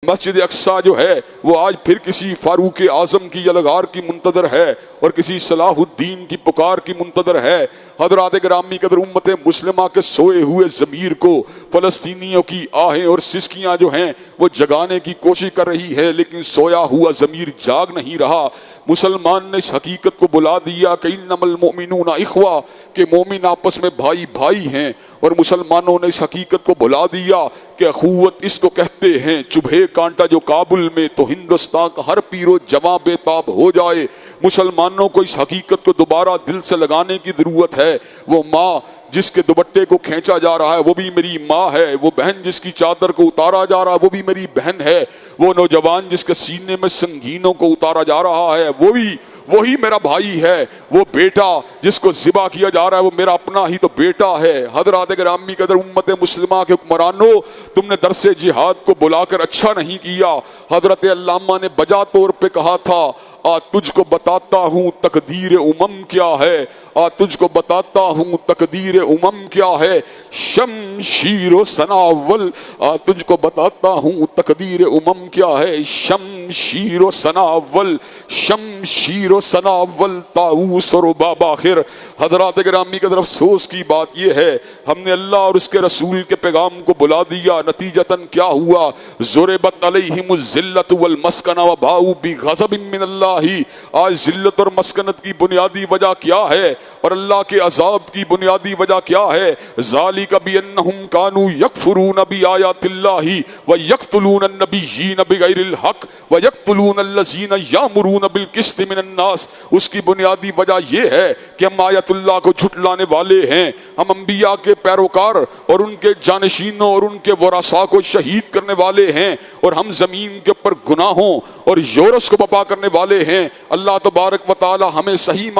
مسجد اقصی جو ہے وہ آج پھر کسی فاروق اعظم کی یلغار کی منتظر ہے اور کسی صلاح الدین کی پکار کی منتظر ہے۔ حضرات گرامی قدر، امت مسلمہ کے سوئے ہوئے ضمیر کو فلسطینیوں کی آہیں اور سسکیاں جو ہیں وہ جگانے کی کوشش کر رہی ہے، لیکن سویا ہوا ضمیر جاگ نہیں رہا۔ مسلمان نے اس حقیقت کو بلا دیا کہ انما المؤمنون اخوہ، کہ مومن آپس میں بھائی بھائی ہیں، اور مسلمانوں نے اس حقیقت کو بلا دیا کہ اخوت اس کو کہتے ہیں چبھے کانٹا جو کابل میں تو ہندوستان کا ہر پیر و جواں بے تاب ہو جائے۔ مسلمانوں کو اس حقیقت کو دوبارہ دل سے لگانے کی ضرورت ہے۔ وہ ماں جس کے دوپٹے کو کھینچا جا رہا ہے وہ بھی میری ماں ہے، وہ بہن جس کی چادر کو اتارا جا رہا ہے وہ بھی میری بہن ہے، وہ نوجوان جس کے سینے میں سنگینوں کو اتارا جا رہا ہے وہی میرا بھائی ہے، وہ بیٹا جس کو ذبح کیا جا رہا ہے وہ میرا اپنا ہی تو بیٹا ہے۔ حضرات گرامی قدر، امت مسلمہ کے حکمرانوں، تم نے درس جہاد کو بلا کر اچھا نہیں کیا۔ حضرت علامہ نے بجا طور پہ کہا تھا تجھ کو بتاتا ہوں تقدیر امم کیا ہے، تجھ کو بتاتا ہوں تقدیر امم کیا ہے، شمشیر و سناول، تجھ کو بتاتا ہوں تقدیر امم کیا ہے، شمشیر و سناول، شمشیر و سناول، طاؤس اور رباب آخر۔ حضرات گرامی قدر، افسوس کی بات یہ ہے ہم نے اللہ اور اس کے رسول کے پیغام کو بلا دیا، نتیجتاً کیا ہوا؟ ضربت علیہم الذلۃ والمسکنہ وباؤوا بغضب من اللہ۔ آج ذلت اور مسکنت کی بنیادی وجہ کیا ہے اور اللہ کے عذاب کی بنیادی وجہ کیا ہے؟ ذالک بانہم کانوا یکفرون بآیات اللہ ویقتلون النبیین بغیر الحق ویقتلون الذین یامرون بالقسط من الناس۔ اس کی بنیادی وجہ یہ ہے کہ ہم آیت اللہ کو جھٹلانے والے ہیں، ہم انبیاء کے پیروکار اور ان کے جانشینوں اور ان کے ورثاء کو شہید کرنے والے ہیں، اور ہم زمین کے اوپر گناہوں اور یورس کو بپا کرنے والے ہیں۔ اللہ تبارک و تعالی ہمیں صحیح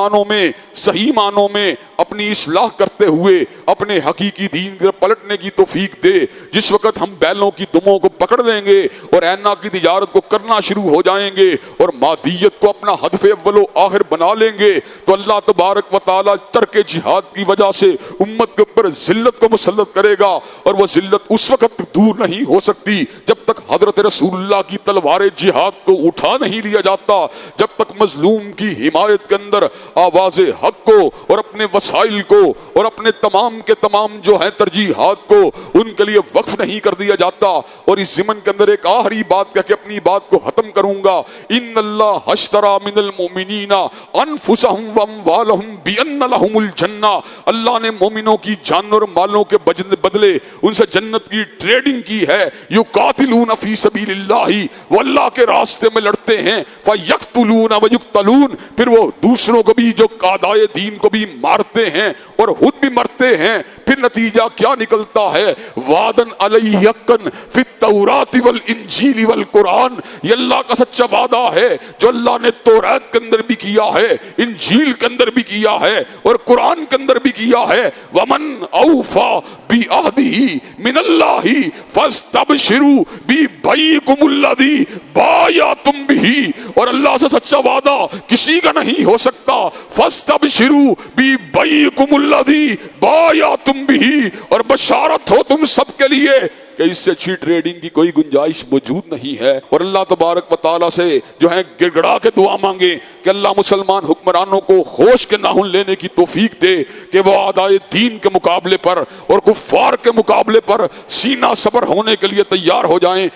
معنوں میں اپنی اصلاح کرتے ہوئے اپنے حقیقی دین کی پلٹنے کی توفیق دے۔ جس وقت ہم بیلوں کی دموں کو پکڑ لیں گے اور اینا کی تجارت کو کرنا شروع ہو جائیں گے اور مادیت کو اپنا ہدف اول و آخر بنا لیں گے تو اللہ تبارک و تعالی ترک جہاد کی وجہ سے امت کے اوپر ذلت کو مسلط کرے گا، اور وہ ذلت اس وقت دور نہیں ہو سکتی جب تک حضرت رسول اللہ کی تلوار جہاد کو اٹھا نہیں لیا جاتا، جب تک مظلوم کی حمایت کے اندر آواز حق کو اور اپنے وسائل کو اور اپنے تمام کے تمام جو ہیں ترجیحات کو ان کے لیے وقف نہیں کر دیا جاتا۔ اور اس ضمن کے اندر ایک آخری بات کہہ کے اپنی بات کو ختم کروں گا، ان اللہ اشتری من المؤمنین انفسهم واموالهم بان لهم الجنہ۔ اللہ نے مومنوں کی جان اور مالوں کے بدلے ان سے جنت کی ٹریڈنگ کی ہے۔ یقاتلون فی سبیل اللہ، وہ اللہ کے راستے میں لڑتے ہیں، فیقتلون ویقتلون، پھر وہ دوسروں کو بھی جو قادائے دین کو بھی مارتے ہیں اور خود بھی مرتے ہیں۔ پھر نتیجہ کیا نکلتا ہے؟ وعدن علیہ حقن فی التوراۃ والانجیل والقرآن، یہ اللہ کا سچا وعدہ ہے جو اللہ نے تورات کے اندر بھی کیا ہے، انجیل کے اندر بھی کیا ہے اور قرآن کے اندر بھی کیا ہے۔ ومن اوفی بعہدہ من اللہ فاستبشروا ببیعکم الذی بایعتم بہ، اور اللہ سے سچا وعدہ کسی کا نہیں ہو سکتا۔ فاستبشروا ببیعکم الذی بایعتم بہ، اور بشارت ہو تم سب کے لیے کہ اس سے اچھی ٹریڈنگ کی کوئی گنجائش موجود نہیں ہے۔ اور اللہ تبارک و تعالیٰ سے جو ہے گڑ گڑا کے دعا مانگے کہ اللہ مسلمان حکمرانوں کو ہوش کے ناخن لینے کی توفیق دے کہ وہ اعدائے دین کے مقابلے پر اور کفار کے مقابلے پر سینہ صبر ہونے کے لیے تیار ہو جائیں۔